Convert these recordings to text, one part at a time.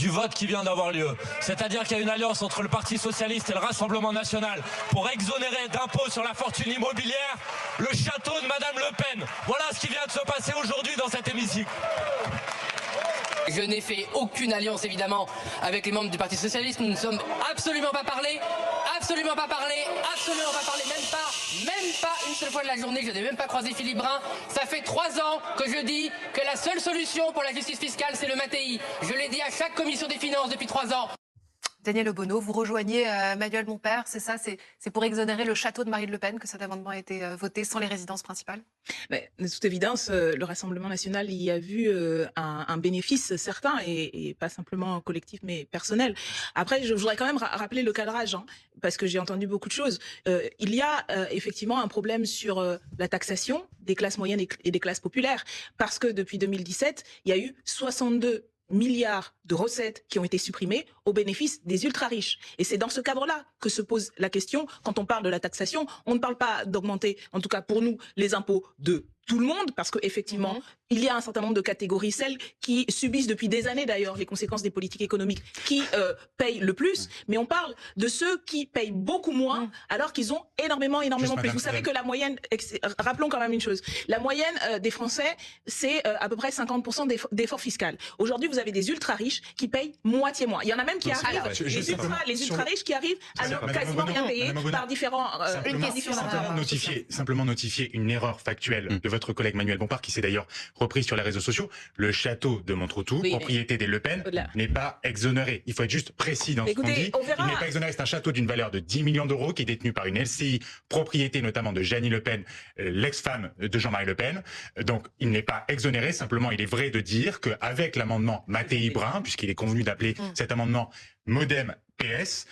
du vote qui vient d'avoir lieu. C'est-à-dire qu'il y a une alliance entre le Parti Socialiste et le Rassemblement National pour exonérer d'impôts sur la fortune immobilière le château de Madame Le Pen. Voilà ce qui vient de se passer aujourd'hui dans cet hémicycle. Je n'ai fait aucune alliance évidemment avec les membres du Parti Socialiste. Nous ne sommes absolument pas parlé, même pas une seule fois de la journée. Je n'ai même pas croisé Philippe Brun. Ça fait 3 ans que je dis que la seule solution pour la justice fiscale, c'est le Mattei. Je l'ai dit à chaque commission des finances depuis 3 ans. Daniel Obono, vous rejoignez Manuel Bompard, c'est ça, c'est pour exonérer le château de Marine Le Pen que cet amendement a été voté sans les résidences principales? Mais, de toute évidence, le Rassemblement national y a vu un bénéfice certain et pas simplement collectif mais personnel. Après, je voudrais quand même rappeler le cadrage, parce que j'ai entendu beaucoup de choses. Il y a effectivement un problème sur la taxation des classes moyennes et des classes populaires, parce que depuis 2017, il y a eu 62 milliards de recettes qui ont été supprimées au bénéfice des ultra-riches. Et c'est dans ce cadre-là que se pose la question. Quand on parle de la taxation, on ne parle pas d'augmenter, en tout cas pour nous, les impôts de tout le monde, parce qu'effectivement, il y a un certain nombre de catégories, celles qui subissent depuis des années d'ailleurs les conséquences des politiques économiques, qui payent le plus, mais on parle de ceux qui payent beaucoup moins, alors qu'ils ont énormément plus. Vous savez que la moyenne, rappelons quand même une chose, la moyenne des Français, c'est à peu près 50% d'effort fiscal. Aujourd'hui, vous avez des ultra-riches qui payent moitié moins. Il y en a même qui arrivent, les ultra-riches qui arrivent à ne quasiment rien payer par différents... Simplement notifier une erreur factuelle de votre collègue Manuel Bompard, qui s'est d'ailleurs repris sur les réseaux sociaux. Le château de Montroutou, propriété des Le Pen, n'est pas exonéré. Il faut être juste précis dans ce qu'on dit. Il n'est pas exonéré. C'est un château d'une valeur de 10 millions d'euros qui est détenu par une LCI, propriété notamment de Jeannie Le Pen, l'ex-femme de Jean-Marie Le Pen. Donc, il n'est pas exonéré. Simplement, il est vrai de dire qu'avec l'amendement Mattei-Brun, puisqu'il est convenu d'appeler cet amendement Modem PS,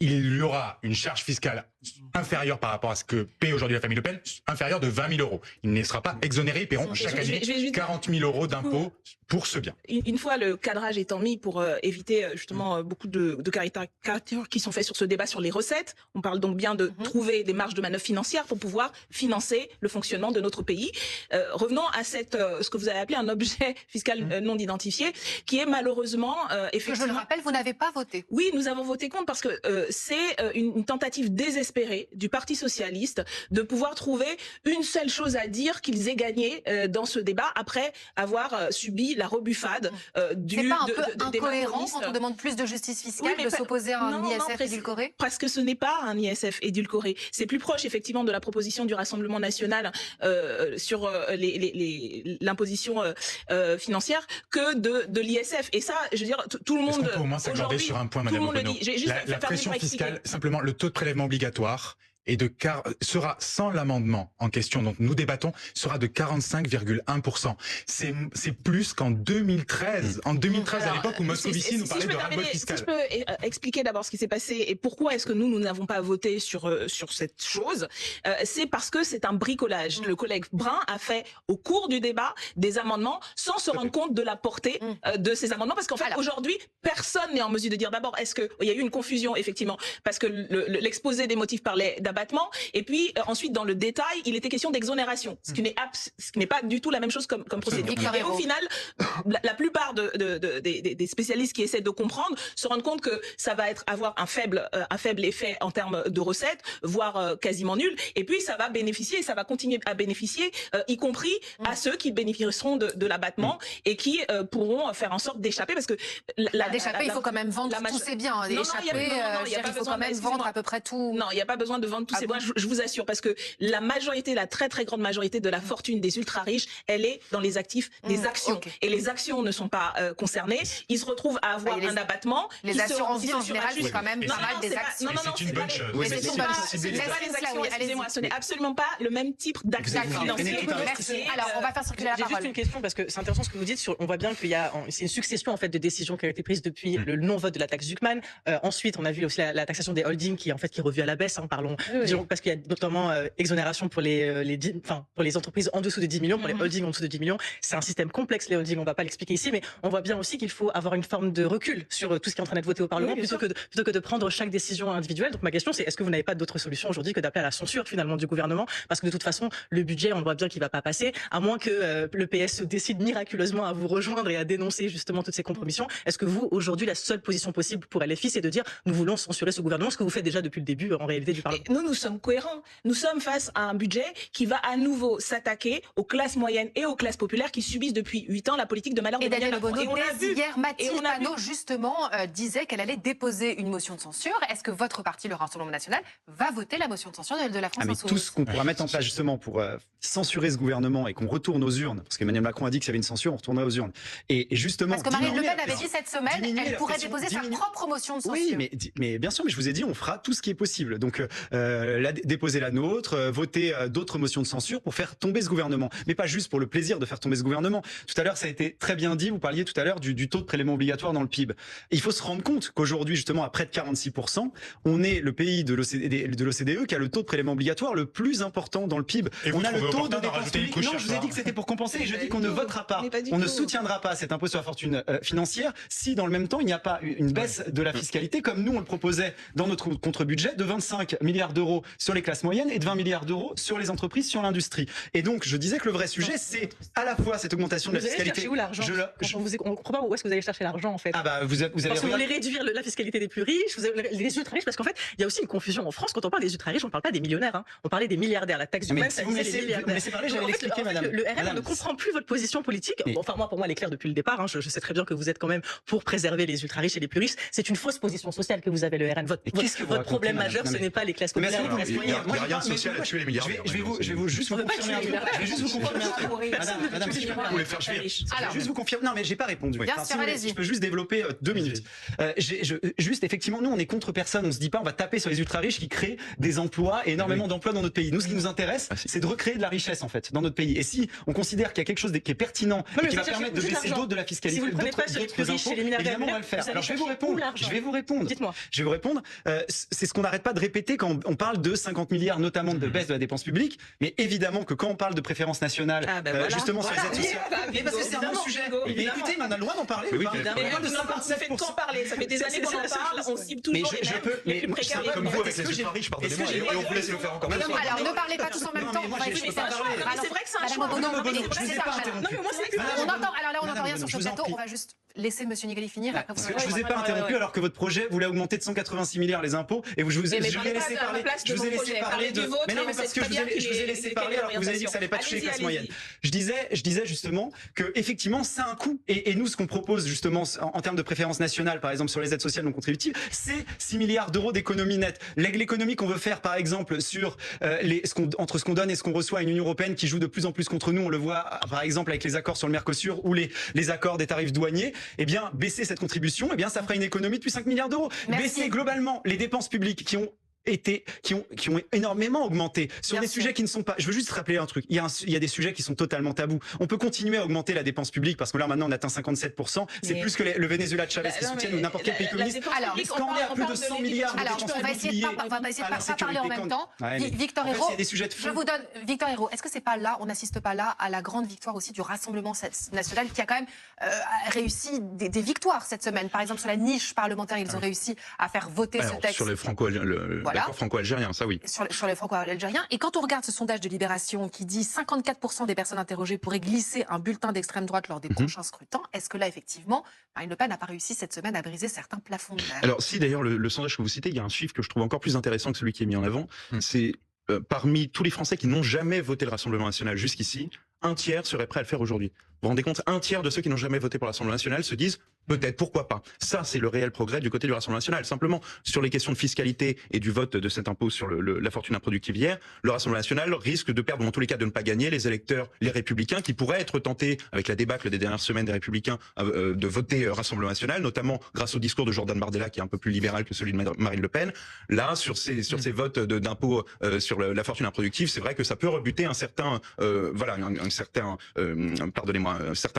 il y aura une charge fiscale inférieure par rapport à ce que paie aujourd'hui la famille Le Pen, inférieure de 20 000 euros. Il ne sera pas exonéré, ils paieront chaque année 40 000 euros d'impôts pour ce bien. Une fois le cadrage étant mis pour éviter justement beaucoup de caricatures qui sont faites sur ce débat sur les recettes, on parle donc bien de trouver des marges de manœuvre financières pour pouvoir financer le fonctionnement de notre pays. Revenons à ce que vous avez appelé un objet fiscal non identifié, qui est malheureusement effectivement... Je le rappelle, vous n'avez pas voté. Oui, nous avons voté contre parce que c'est une tentative désespérée du Parti socialiste de pouvoir trouver une seule chose à dire qu'ils aient gagné dans ce débat après avoir subi la rebuffade du... C'est pas un peu incohérent quand on demande plus de justice fiscale de s'opposer à un ISF édulcoré? Parce que ce n'est pas un ISF édulcoré. C'est plus proche effectivement de la proposition du Rassemblement national sur l'imposition financière que de l'ISF. Et ça, je veux dire, tout le monde... Est-ce qu'on peut au moins s'accorder sur un point, Madame Obono? La pression fiscale, simplement le taux de prélèvement obligatoire sera, sans l'amendement en question dont nous débattons, sera de 45,1%. C'est plus qu'en 2013. En 2013, à l'époque où Moscovici nous parlait de ras-le-bol fiscal. Si je peux expliquer d'abord ce qui s'est passé et pourquoi est-ce que nous n'avons pas voté sur cette chose, c'est parce que c'est un bricolage. Le collègue Brun a fait au cours du débat des amendements sans se rendre compte de la portée de ces amendements, parce qu'en fait aujourd'hui personne n'est en mesure de dire d'abord est-ce que il y a eu une confusion effectivement parce que l'exposé des motifs parlait d'abattement et puis ensuite dans le détail il était question d'exonération, ce qui n'est pas du tout la même chose comme procédure. Et au final la plupart des spécialistes qui essaient de comprendre se rendent compte que ça va avoir un faible effet en termes de recettes, voire quasiment nul, et puis ça va bénéficier, ça va continuer à bénéficier y compris à ceux qui bénéficieront de l'abattement et qui pourront faire en sorte d'échapper, parce que d'échapper, il faut quand même vendre tous ces biens. D'échapper, il faut quand même vendre à peu près tout. Non, il n'y a pas besoin de vendre tous ces biens, je vous assure, parce que la très très grande majorité de la fortune des ultra-riches, elle est dans les actifs des actions. Et les actions ne sont pas concernées. Ils se retrouvent à avoir un abattement. Les assurances vie en général, c'est quand même pas mal des actions. Non, c'est une bonne chose. Excusez-moi, ce n'est absolument pas le même type d'actifs financiers. Merci. Alors, on va faire circuler la parole. J'ai juste une question, parce que c'est intéressant ce que vous dites. On voit bien qu'il y a une succession en fait de décisions qui ont été prises depuis le non-vote de la taxe Zuckman. Ensuite, on a vu aussi la taxation des holdings qui est revue à la baisse. Parlons parce qu'il y a notamment exonération pour pour les entreprises en dessous de 10 millions, pour les holdings en dessous de 10 millions. C'est un système complexe, les holdings, on va pas l'expliquer ici, mais on voit bien aussi qu'il faut avoir une forme de recul sur tout ce qui est en train d'être voté au Parlement, plutôt que de prendre chaque décision individuelle. Donc ma question, c'est est-ce que vous n'avez pas d'autre solution aujourd'hui que d'appeler à la censure finalement du gouvernement, parce que de toute façon, le budget, on voit bien qu'il va pas passer, à moins que le PS décide miraculeusement à vous rejoindre et à dénoncer justement toutes ces compromissions. Est-ce que vous, aujourd'hui, la seule position possible pour LFI, c'est de dire nous voulons censurer ce gouvernement, ce que vous faites déjà depuis le début en réalité du Parlement? Nous sommes cohérents. Nous sommes face à un budget qui va à nouveau s'attaquer aux classes moyennes et aux classes populaires qui subissent depuis 8 ans la politique de malheur de Daniel Obono. Hier, Mathilde Panot, justement, disait qu'elle allait déposer une motion de censure. Est-ce que votre parti, le Rassemblement national, va voter la motion de censure de la France Insoumise? Tout ce qu'on pourra mettre en place justement pour censurer ce gouvernement et qu'on retourne aux urnes, parce qu'Emmanuel Macron a dit que s'il y avait une censure, on retournerait aux urnes. Et justement, parce que Marine Le Pen avait dit cette semaine, elle pourrait déposer sa propre motion de censure. Oui, mais bien sûr, mais je vous ai dit, on fera tout ce qui est possible. Donc, déposer la nôtre, voter d'autres motions de censure pour faire tomber ce gouvernement. Mais pas juste pour le plaisir de faire tomber ce gouvernement. Tout à l'heure, ça a été très bien dit, vous parliez tout à l'heure du taux de prélèvement obligatoire dans le PIB. Et il faut se rendre compte qu'aujourd'hui, justement, à près de 46%, on est le pays de l'OCDE qui a le taux de prélèvement obligatoire le plus important dans le PIB. Et on a le taux de dépenses publiques. Non, je vous ai dit que c'était pour compenser et je dis qu'on ne votera pas. On ne soutiendra pas cet impôt sur la fortune financière si, dans le même temps, il n'y a pas une baisse de la fiscalité comme nous, on le proposait dans notre contre-budget de 25 milliards d'euros sur les classes moyennes et de 20 milliards d'euros sur les entreprises, sur l'industrie. Et donc, je disais que le vrai sujet, c'est à la fois cette augmentation de la fiscalité. Où l'argent on ne comprend pas où est-ce que vous allez chercher l'argent, en fait. Ah bah, vous allez parce que vous voulez réduire la fiscalité des plus riches, les ultra riches, parce qu'en fait, il y a aussi une confusion en France. Quand on parle des ultra riches, on ne parle pas des millionnaires, hein. On parlait des milliardaires. La taxe du même, si vous me laissez parler, j'allais l'expliquer, madame. Le RN ne comprend plus votre position politique. Bon, enfin, pour moi, elle est claire depuis le départ. Hein. Je sais très bien que vous êtes quand même pour préserver les ultra riches et les plus riches. C'est une fausse position sociale que vous avez, le RN. Votre problème majeur, ce n'est pas les classes populaires. Il n'y a rien de social à tuer les milliardaires. Je vais vous juste vous confirmer un truc. Je vais juste vous confirmer un truc. Madame, je vais juste vous confirmer. Non, mais j'ai pas répondu. Bien sûr, allez-y. Je peux juste développer 2 minutes. Juste, effectivement, nous, on est contre personne. On se dit pas, on va taper sur les ultra riches qui créent des emplois et énormément d'emplois dans notre pays. Nous, ce qui nous intéresse, c'est de recréer de la richesse, en fait, dans notre pays. Et si on considère qu'il y a quelque chose qui est pertinent et qui va permettre de baisser d'autres de la fiscalité, d'autres impôts, évidemment, on va le faire. Alors, je vais vous répondre. Dites-moi. Je vais vous répondre. C'est ce qu'on n'arrête pas de répéter quand on parle de 50 milliards, notamment de baisse de la dépense publique. Mais évidemment que quand on parle de préférence nationale, justement sur les aides sociales, parce que c'est un bon sujet. Écoutez, on a le droit d'en parler. Ça fait qu'en parler. Ça fait des années qu'on en parle. On cible toujours les plus précaires. Comme vous avec les ultra riches, pardonnez-moi, et on vous laisse le faire encore. Alors, ne parlez pas tous en même temps. On va essayer de faire. C'est vrai que c'est un choix. Non, mais moi, c'est on entend. Alors là, on n'entend rien sur ce plateau. On va juste laisser Monsieur Nigali finir. Je vous ai pas interrompu alors que votre projet voulait augmenter de 186 milliards les impôts et je vous ai laissé parler. Je vous ai laissé parler de. Mais non, mais parce que je vous ai laissé parler alors que vous avez dit que ça allait pas toucher les classes moyennes. Je disais justement que effectivement, ça a un coût. Et nous, ce qu'on propose justement en termes de préférence nationale, par exemple sur les aides sociales non contributives, c'est 6 milliards d'euros d'économie nette. L'économie qu'on veut faire, par exemple, sur entre ce qu'on donne et ce qu'on reçoit à une Union européenne qui joue de plus en plus contre nous, on le voit par exemple avec les accords sur le Mercosur ou les accords des tarifs douaniers. Eh bien, baisser cette contribution, eh bien, ça fera une économie de plus 5 milliards d'euros. Baisser globalement les dépenses publiques qui ont énormément augmenté sur des sujets qui ne sont pas. Je veux juste rappeler un truc. Il y a des sujets qui sont totalement tabous. On peut continuer à augmenter la dépense publique parce que là maintenant on atteint 57%. C'est plus que le Venezuela de Chavez qui soutient ou n'importe quel pays communiste. Alors, quand on est à plus de 100 milliards de dépenses on va essayer de pas parler en même temps. Victor Hérault, je vous donne Victor Hérault. Est-ce que c'est pas là, on n'assiste pas là à la grande victoire aussi du Rassemblement national qui a quand même réussi des victoires cette semaine. Par exemple sur la niche parlementaire, ils ont réussi à faire voter ce texte. Sur les l'accord franco-algérien, ça oui. Sur les franco-algériens. Et quand on regarde ce sondage de Libération qui dit 54% des personnes interrogées pourraient glisser un bulletin d'extrême droite lors des prochains scrutins, est-ce que là, effectivement, Marine Le Pen n'a pas réussi cette semaine à briser certains plafonds de verre? Alors si, d'ailleurs, le sondage que vous citez, il y a un chiffre que je trouve encore plus intéressant que celui qui est mis en avant. C'est parmi tous les Français qui n'ont jamais voté le Rassemblement national jusqu'ici, un tiers serait prêt à le faire aujourd'hui. Vous vous rendez compte, un tiers de ceux qui n'ont jamais voté pour le Rassemblement national se disent peut-être, pourquoi pas. Ça, c'est le réel progrès du côté du Rassemblement national. Simplement, sur les questions de fiscalité et du vote de cet impôt sur la fortune improductive hier, le Rassemblement national risque de perdre, ou en tous les cas de ne pas gagner, les électeurs, les Républicains, qui pourraient être tentés, avec la débâcle des dernières semaines des Républicains, de voter Rassemblement national, notamment grâce au discours de Jordan Bardella, qui est un peu plus libéral que celui de Marine Le Pen. Là, sur ces votes d'impôt sur la fortune improductive, c'est vrai que ça peut rebuter un certain, un certain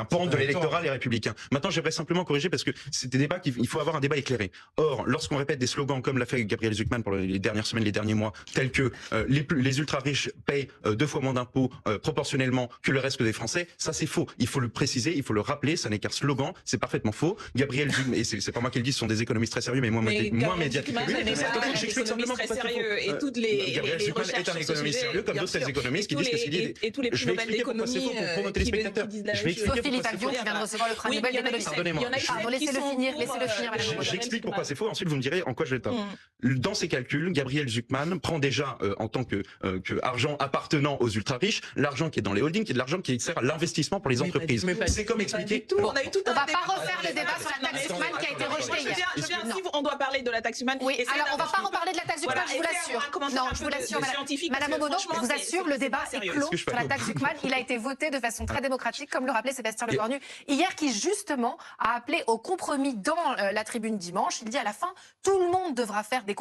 pan de l'électorat, les Républicains. Maintenant, j'aimerais simplement corriger corriger parce que c'est des débats il faut avoir un débat éclairé. Or, lorsqu'on répète des slogans comme l'a fait Gabriel Zucman pour les dernières semaines, les derniers mois, tels que les ultra riches payent 2 fois moins d'impôts proportionnellement que le reste des Français, ça c'est faux. Il faut le préciser, il faut le rappeler, ça n'est qu'un slogan, c'est parfaitement faux. Gabriel Zucman, et c'est pas moi qui le dis, ce sont des économistes très sérieux, mais moins médiatiques que lui. J'explique simplement très sérieux et toutes les Gabriel Zucman est un économiste sérieux, comme d'autres économistes qui disent que ce qu'il dit. Et tous les prix Nobel d'économie pour nos téléspectateurs. Je vais expliquer Philippe Avion qui vient de recevoir le prix Nobel d'économie. Pardonnez-moi. Laissez-le finir, madame. J'explique pourquoi c'est faux, ensuite vous me direz en quoi je l'ai tort. Dans ses calculs, Gabriel Zucman prend déjà, en tant que argent appartenant aux ultra-riches, l'argent qui est dans les holdings, qui est de l'argent qui sert à l'investissement pour les entreprises. C'est comme expliquer... On va pas refaire le débat sur la taxe Zucman qui a été rejetée hier. Si on doit parler de la taxe Zucman... Oui, alors on va pas reparler de la taxe Zucman, je vous l'assure. Non, je vous l'assure, madame Obono, je vous assure, le débat est clos sur la taxe Zucman. Il a été voté de façon très démocratique, comme le rappelait Sébastien Lecornu hier, qui justement a appelé au compromis dans la tribune dimanche. Il dit à la fin, tout le monde devra faire des